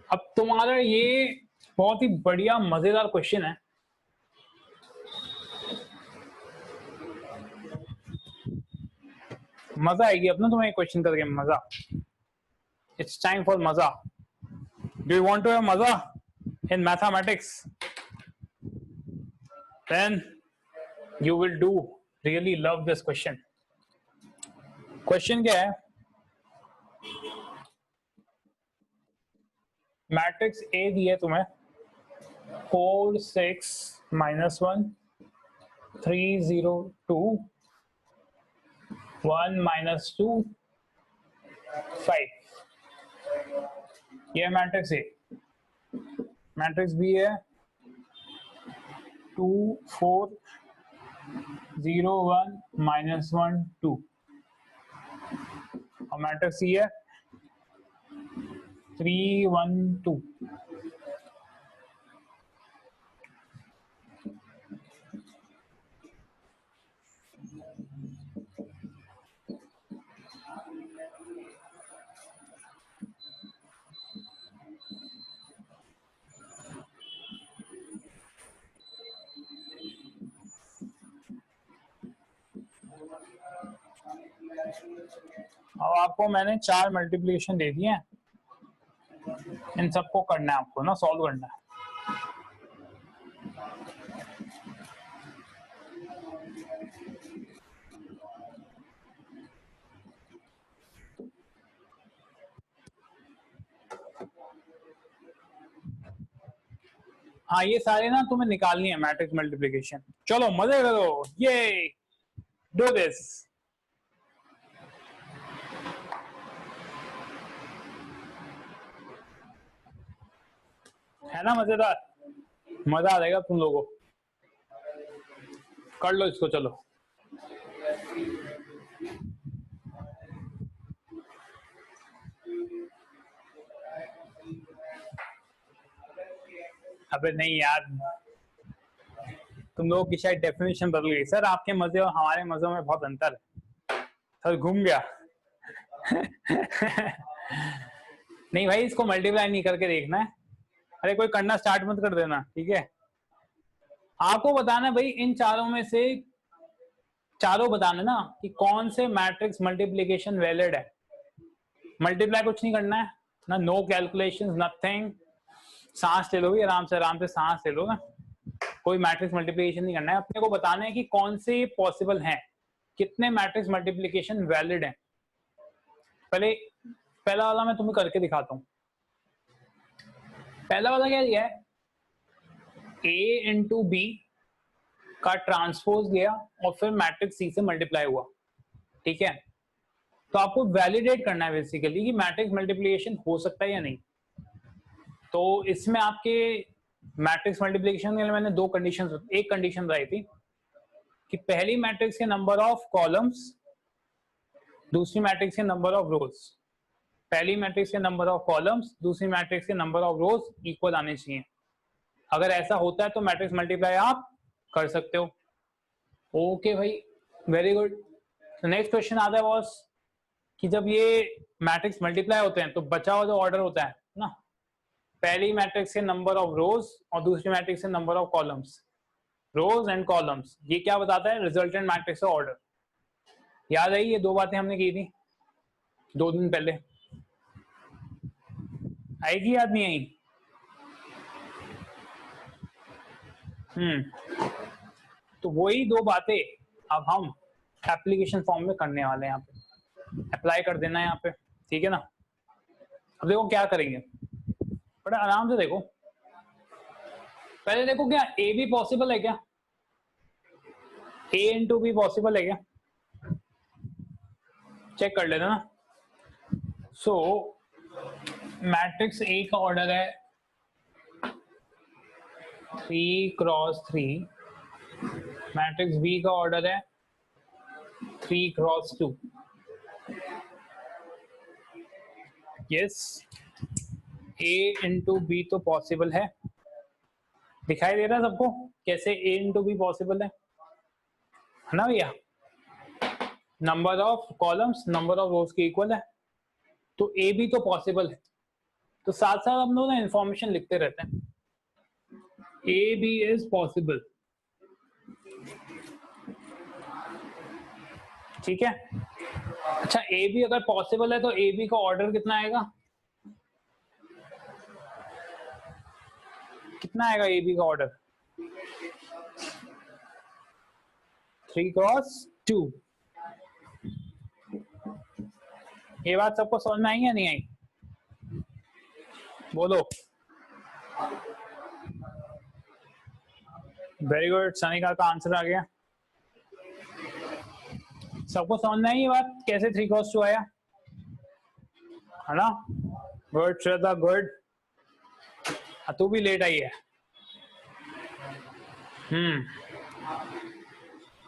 [SPEAKER 1] अब तुम्हारा ये बहुत ही बढ़िया मजेदार क्वेश्चन है। मजा आएगी अब ना तुम्हें क्वेश्चन करके, मजा। इट्स टाइम फॉर मजा। Do you want to have मजा in mathematics? Then you will do really love this question. Question क्या है? मैट्रिक्स ए दिया तुम्हें 4 6 -1 3 0 2 1 -2 5। ये मैट्रिक्स ए। मैट्रिक्स बी है 2 4 0 1 -1 2 और मैट्रिक्स सी है 3 1 2। अब आपको मैंने 4 मल्टीप्लिकेशन दे दिए हैं, इन सबको करना है आपको ना, सॉल्व करना है। हाँ ये सारे ना तुम्हें निकालनी है मैट्रिक्स मल्टीप्लिकेशन। चलो मजे करो, ये डू दिस। है ना मजेदार? मजा आ जाएगा तुम लोगों को। कर लो इसको, चलो। अबे नहीं यार, तुम लोगों की शायद डेफिनेशन बदल गई। सर आपके मजे और हमारे मजों में बहुत अंतर है। सर घूम गया। नहीं भाई, इसको मल्टीप्लाई नहीं करके देखना है। अरे कोई करना स्टार्ट मत कर देना, ठीक है? आपको बताना है भाई इन चारों में से, चारों बताना ना कि कौन से मैट्रिक्स मल्टीप्लिकेशन वैलिड है। मल्टीप्लाई कुछ नहीं करना है ना, नो कैलकुलेशंस नथिंग। सांस ले लो भी आराम से सांस ले लो ना। कोई मैट्रिक्स मल्टीप्लिकेशन नहीं करना है, अपने को बताना है कि कौन से पॉसिबल हैं, कितने मैट्रिक्स मल्टीप्लिकेशन वैलिड हैं। पहले पहला वाला मैं तुम्हें करके दिखाता हूं। पहला वाला क्या दिया है? ए इंटू बी का ट्रांसपोज लिया और फिर मैट्रिक्स सी से मल्टीप्लाई हुआ, ठीक है? तो आपको वैलिडेट करना है बेसिकली कि मैट्रिक्स मल्टीप्लिकेशन हो सकता है या नहीं। तो इसमें आपके मैट्रिक्स मल्टीप्लिकेशन के लिए मैंने दो कंडीशन, एक कंडीशन बताई थी कि पहली मैट्रिक्स के नंबर ऑफ कॉलम्स, दूसरी मैट्रिक्स के नंबर ऑफ रोज। पहली मैट्रिक्स के नंबर ऑफ कॉलम्स, दूसरी मैट्रिक्स के नंबर ऑफ रोज इक्वल आने चाहिए। अगर ऐसा होता है तो मैट्रिक्स मल्टीप्लाई आप कर सकते हो। ओके भाई, वेरी गुड। नेक्स्ट क्वेश्चन आता है बॉस कि जब ये मैट्रिक्स मल्टीप्लाई होते हैं तो बचा हुआ जो ऑर्डर होता है ना, पहली मैट्रिक्स के नंबर ऑफ रोज और दूसरी मैट्रिक्स के number of columns, rows and columns, ये क्या बताता है? रिजल्टेंट मैट्रिक्स का ऑर्डर। याद है ये दो बातें हमने की थी 2 दिन पहले। आएगी याद नहीं आई? तो वही दो बातें अब हम एप्लीकेशन फॉर्म में करने वाले हैं। यहाँ पे अप्लाई कर देना है यहाँ पे, ठीक है ना? अब देखो क्या करेंगे, बड़ा आराम से देखो। पहले देखो क्या ए भी पॉसिबल है क्या, ए इंटू बी पॉसिबल है क्या, चेक कर लेना ना। सो मैट्रिक्स ए का ऑर्डर है 3x3, मैट्रिक्स बी का ऑर्डर है 3x2। यस, ए इंटू बी तो पॉसिबल है, दिखाई दे रहा है सबको कैसे ए इंटू बी पॉसिबल है ना भैया। Number of columns number of रोज के इक्वल है, तो ए बी तो पॉसिबल है। तो साथ साथ हम लोग ना इंफॉर्मेशन लिखते रहते हैं, ए बी इज पॉसिबल, ठीक है। अच्छा ए बी अगर पॉसिबल है तो ए बी का ऑर्डर कितना आएगा, कितना आएगा ए बी का ऑर्डर, 3x2। ये बात सबको समझ में आई या नहीं आई, बोलो। वेरी गुड, सनिका का आंसर आ गया। सबको समझ में आई ये बात कैसे 3x2 आया, है ना। गुड श्रद्धा, गुड। तू भी लेट आई है।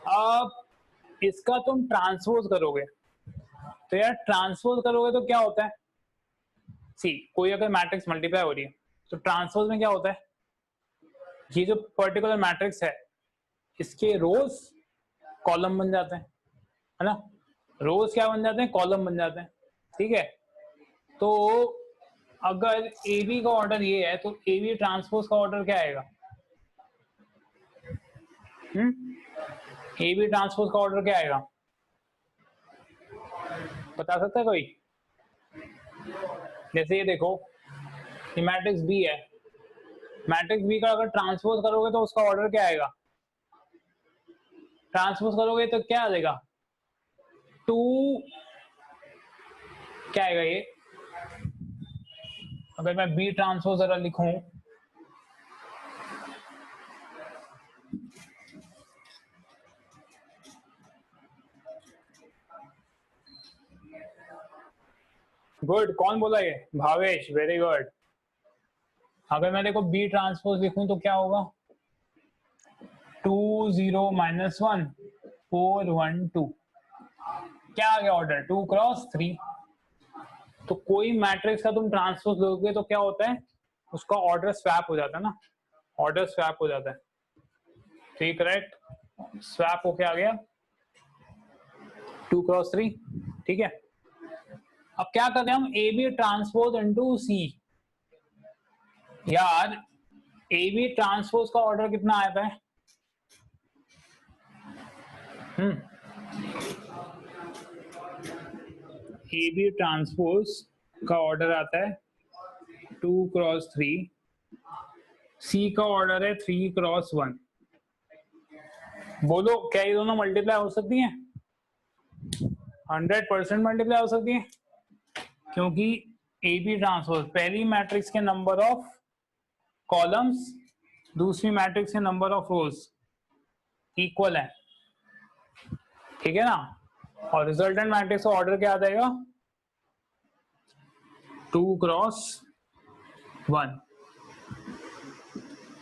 [SPEAKER 1] अब इसका तुम ट्रांसपोज करोगे, तो यार ट्रांसपोज करोगे तो क्या होता है, सी कोई अगर मैट्रिक्स मल्टीप्लाई हो रही है तो ट्रांसपोज में क्या होता है, ये जो पर्टिकुलर मैट्रिक्स है इसके रोज कॉलम बन जाते हैं, है ना। रोज क्या बन जाते हैं, कॉलम बन जाते हैं, ठीक है। तो अगर ए बी का ऑर्डर ये है तो ए बी ट्रांसपोज का ऑर्डर क्या आएगा, ए बी ट्रांसपोज का ऑर्डर क्या आएगा, बता सकता है कोई। जैसे ये देखो, ये मैट्रिक्स बी है, मैट्रिक्स बी का अगर ट्रांसपोज करोगे तो उसका ऑर्डर क्या आएगा, ट्रांसपोज करोगे तो क्या आ जाएगा, 2 क्या आएगा ये, अगर मैं बी ट्रांसपोज जरा लिखूं, गुड, कौन बोला ये, भावेश, वेरी गुड। अगर मैं देखो बी ट्रांसपोज लिखूं तो क्या होगा, 2 0 -1 4 1 2, क्या आ गया ऑर्डर, 2x3। तो कोई मैट्रिक्स का तुम ट्रांसपोज लोगे तो क्या होता है, उसका ऑर्डर स्वैप हो जाता है ना, ऑर्डर स्वैप हो जाता है, ठीक, करेक्ट, स्वैप होके आ गया 2x3, ठीक है। अब क्या करते हैं हम, ए बी ट्रांसपोज इनटू सी। यार ए बी ट्रांसपोज का ऑर्डर कितना आता है, ए बी ट्रांसपोज का ऑर्डर आता है 2x3, सी का ऑर्डर है 3x1। बोलो क्या ये दोनों मल्टीप्लाई हो सकती हैं, 100% मल्टीप्लाई हो सकती है, क्योंकि ए बी ट्रांसपोज पहली मैट्रिक्स के नंबर ऑफ कॉलम्स दूसरी मैट्रिक्स के नंबर ऑफ रोज इक्वल है, ठीक है ना। और रिजल्टेंट मैट्रिक्स का ऑर्डर क्या आ जाएगा, 2x1,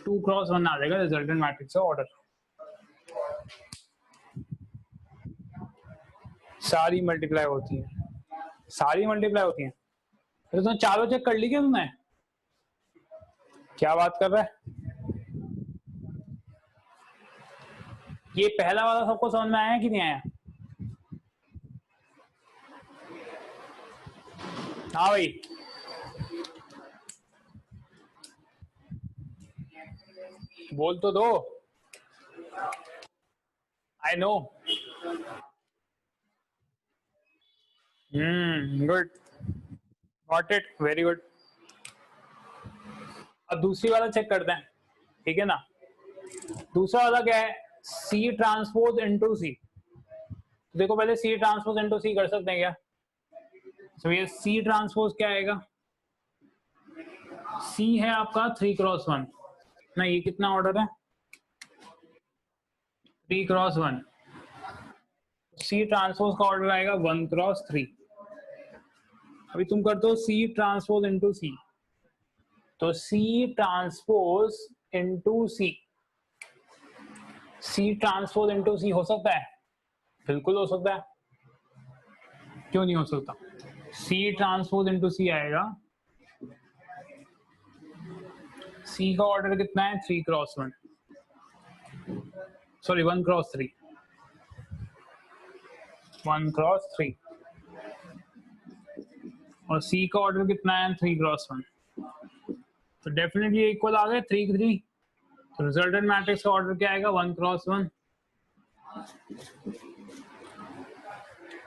[SPEAKER 1] 2x1 आ जाएगा रिजल्टेंट मैट्रिक्स का ऑर्डर। सारी मल्टीप्लाई होती है, सारी मल्टीप्लाई होती है। तो तुमने चारों चेक कर ली क्या तुमने, क्या बात कर रहा है। ये पहला वाला सबको समझ में आया कि नहीं आया, हाँ भाई, बोल तो दो, I know. Good, got it, very good. अब दूसरी वाला चेक करते हैं, ठीक है ना। दूसरा वाला क्या है, सी ट्रांसपोज इनटू सी। देखो पहले सी ट्रांसपोज इनटू सी कर सकते हैं क्या, तो ये सी ट्रांसपोज क्या आएगा, सी है आपका 3x1 ना, ये कितना ऑर्डर है 3x1, सी ट्रांसपोज का ऑर्डर आएगा 1x3। अभी तुम करते हो सी ट्रांसपोज इंटू सी, तो सी ट्रांसपोज इंटू सी, सी ट्रांसपोज इंटू सी हो सकता है? बिल्कुल हो सकता है, क्यों नहीं हो सकता? सी ट्रांसपोज इंटू सी आएगा, सी का ऑर्डर कितना है 3x1, सॉरी 1x3, 1x3, और सी का ऑर्डर कितना है 3x1, तो डेफिनेटली इक्वल आ गए 3x3, तो रिजल्टेंट मैट्रिक्स का ऑर्डर क्या आएगा 1x1।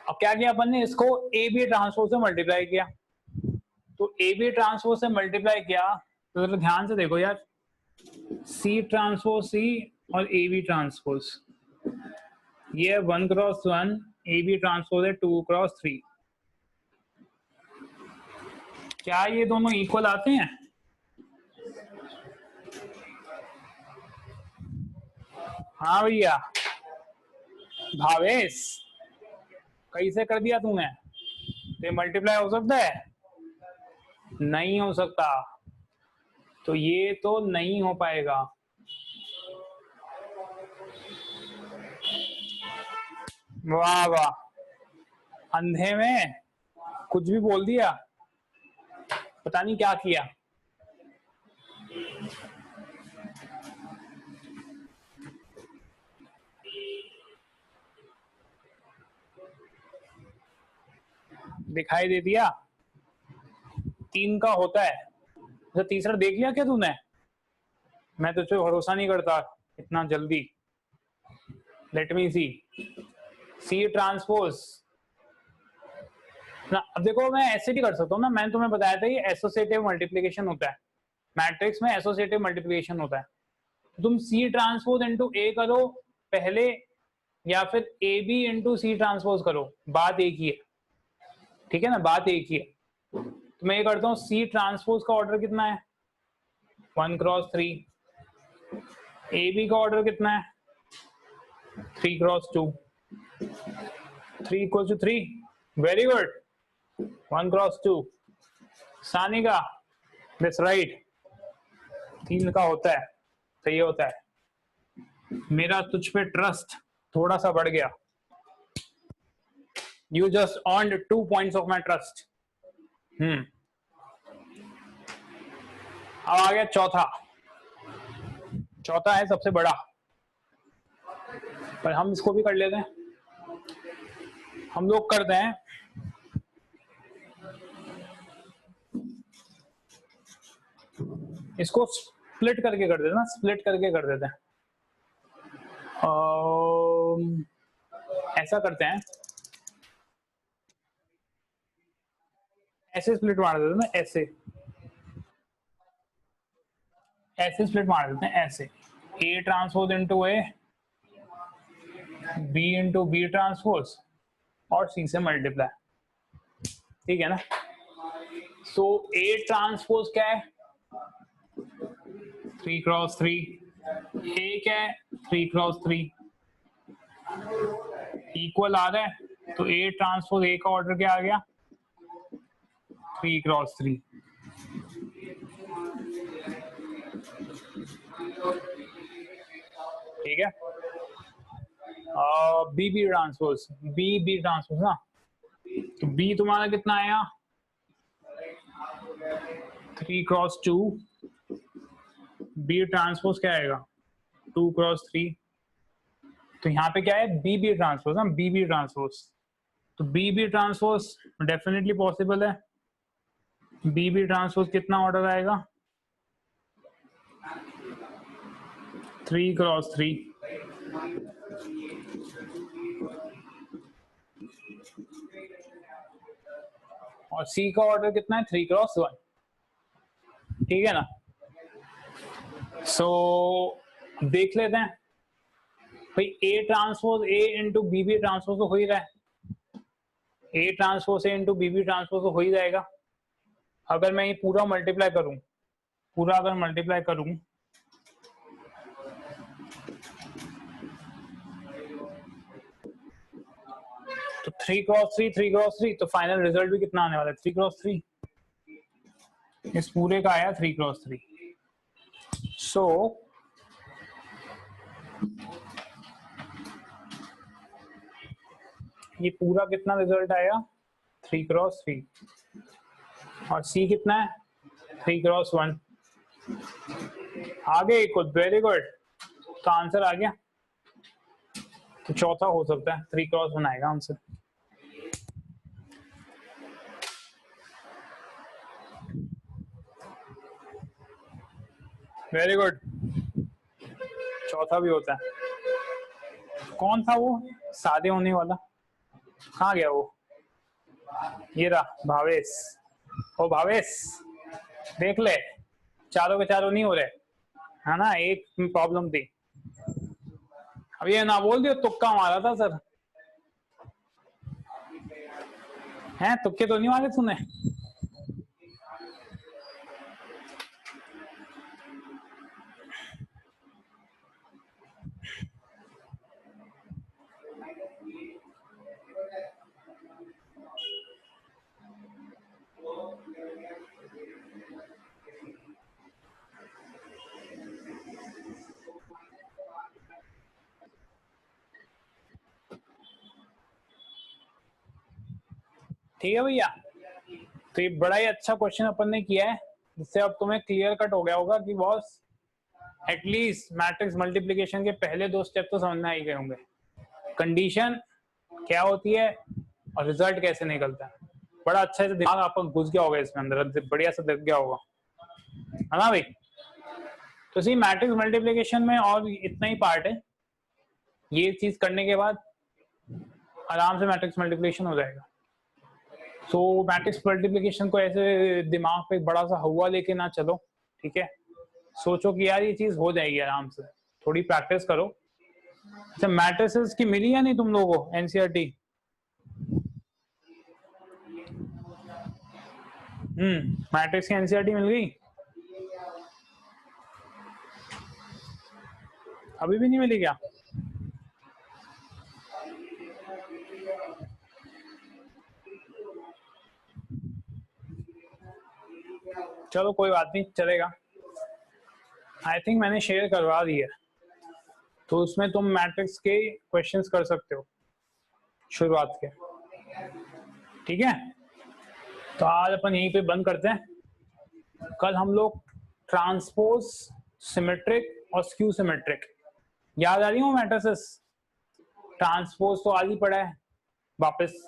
[SPEAKER 1] अब क्या किया अपन ने, इसको ए बी ट्रांसपोज से मल्टीप्लाई किया, तो ए बी ट्रांसपोज से मल्टीप्लाई किया तो जरा ध्यान से देखो यार, सी ट्रांसपोज सी और ए बी ट्रांसपोज, ये है 1x1, ए बी ट्रांसपोज है 2x3, क्या ये दोनों इक्वल आते हैं? हाँ भैया, भावेश कैसे कर दिया तूने, तो मल्टीप्लाई हो सकता है? नहीं हो सकता, तो ये तो नहीं हो पाएगा। वाह वाह, अंधे में कुछ भी बोल दिया, पता नहीं क्या किया। दिखाई दे दिया, 3 का होता है, तो तीसरा देख लिया क्या तूने? मैं तुझ पे भरोसा नहीं करता इतना जल्दी। लेट मी सी, सी ट्रांसपोज ना, अब देखो मैं ऐसे भी कर सकता हूँ ना, मैंने तुम्हें बताया था ये एसोसिएटिव मल्टीप्लिकेशन होता है, मैट्रिक्स में एसोसिएटिव मल्टीप्लिकेशन होता है। तुम सी ट्रांसपोज इंटू ए करो पहले, या फिर A B into C transpose करो, बात एक ही है, ठीक है ना, बात एक ही है। तो मैं ये करता हूँ, सी ट्रांसपोज का ऑर्डर कितना है 1x3, ए बी का ऑर्डर कितना है 3x2, 3 = 3, very good, 1x2, Sanika that's right, 3 का होता है, सही होता है। मेरा तुझ पे ट्रस्ट थोड़ा सा बढ़ गया, you just earned 2 points of my trust. अब आ गया चौथा, चौथा है सबसे बड़ा, पर हम इसको भी कर लेते हैं। हम लोग करते हैं इसको स्प्लिट करके कर देते ना, स्प्लिट करके कर देते हैं। ऐसा करते हैं, ऐसे स्प्लिट मार देते ना, ऐसे ऐसे स्प्लिट मार देते हैं, ऐसे A transpose into A, B into B transpose, और सी से मल्टीप्लाई, ठीक है ना। सो ए ट्रांसपोज क्या है 3x3, ए क्या है 3x3, इक्वल आ रहा है, तो ए ट्रांसपोज ए का ऑर्डर क्या आ गया 3x3, ठीक है। B B transpose, B B transpose ना, तो बी तुम्हारा कितना आया 3x2, बी ट्रांसपोज क्या आएगा 2x3, तो यहाँ पे क्या है बी बी ट्रांसपोज ना, बी बी ट्रांसपोज, तो B B transpose definitely possible है। बी बी ट्रांसपोज कितना ऑर्डर आएगा 3x3, और सी का ऑर्डर कितना है 3x1, ठीक है ना। सो देख लेते हैं भाई, A transpose A into B B transpose तो हो ही रहा है, A transpose A into B B transpose तो हो ही जाएगा। अगर मैं ये पूरा मल्टीप्लाई करूं पूरा अगर मल्टीप्लाई करूं तो 3 क्रॉस 3 तो फाइनल रिजल्ट भी कितना आने वाला है 3 क्रॉस 3। इस पूरे का आया 3 क्रॉस 3। सो ये पूरा कितना रिजल्ट आया 3 क्रॉस 3 और सी कितना है 3 क्रॉस 1। आगे कुछ वेरी गुड तो आंसर आ गया। तो चौथा हो सकता है 3 क्रॉस 1 आएगा आंसर। वेरी गुड चौथा भी होता है। कौन था वो सादे होने वाला कहाँ गया वो ये रहा भावेश। ओ भावेश देख ले चारों के चारों नहीं हो रहे है ना एक प्रॉब्लम थी। अब ये ना बोल दियो तुक्का मारा था सर हैं तुक्के तो नहीं मारे तूने। ठीक है भैया तो ये बड़ा ही अच्छा क्वेश्चन अपन ने किया है जिससे अब तुम्हें क्लियर कट हो गया होगा कि बॉस एटलीस्ट मैट्रिक्स मल्टीप्लिकेशन के पहले 2 स्टेप तो समझ में आ ही गए होंगे। कंडीशन क्या होती है और रिजल्ट कैसे निकलता है। बड़ा अच्छा से दिमाग आपका घुस गया होगा इसमें अंदर बढ़िया से दिख गया होगा है ना भाई। तो सी मैट्रिक्स मल्टीप्लिकेशन में और इतना ही पार्ट है। ये चीज करने के बाद आराम से मैट्रिक्स मल्टीप्लिकेशन हो जाएगा। तो मैट्रिक्स मल्टीप्लिकेशन को ऐसे दिमाग पे बड़ा सा हवा लेके ना चलो ठीक है। सोचो कि यार ये चीज हो जाएगी आराम से थोड़ी प्रैक्टिस करो। अच्छा मैट्रिसेस की मिली या नहीं तुम लोगों को एनसीईआरटी। मैट्रिक्स की एनसीईआरटी मिल गई अभी भी नहीं मिली क्या। चलो कोई बात नहीं चलेगा। आई थिंक मैंने शेयर करवा दी है तो उसमें तुम मैट्रिक्स के क्वेश्चंस कर सकते हो शुरुआत के ठीक है। तो आज अपन यहीं पे बंद करते हैं। कल हम लोग ट्रांसपोज सिमेट्रिक और स्क्यू सिमेट्रिक याद आ रही हूँ मैट्रिसेस। ट्रांसपोज तो आज ही पढ़ा है वापस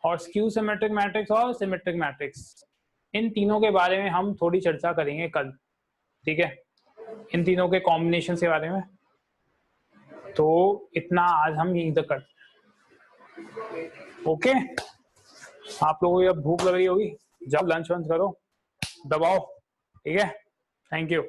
[SPEAKER 1] और स्क्यू सिमेट्रिक मैट्रिक्स और सिमेट्रिक मैट्रिक्स इन तीनों के बारे में हम थोड़ी चर्चा करेंगे कल ठीक है। इन तीनों के कॉम्बिनेशन के बारे में। तो इतना आज हम यहीं तक करते हैं ओके। आप लोगों को अब भूख लग रही होगी जाओ लंच वंच करो दबाओ ठीक है। Thank you.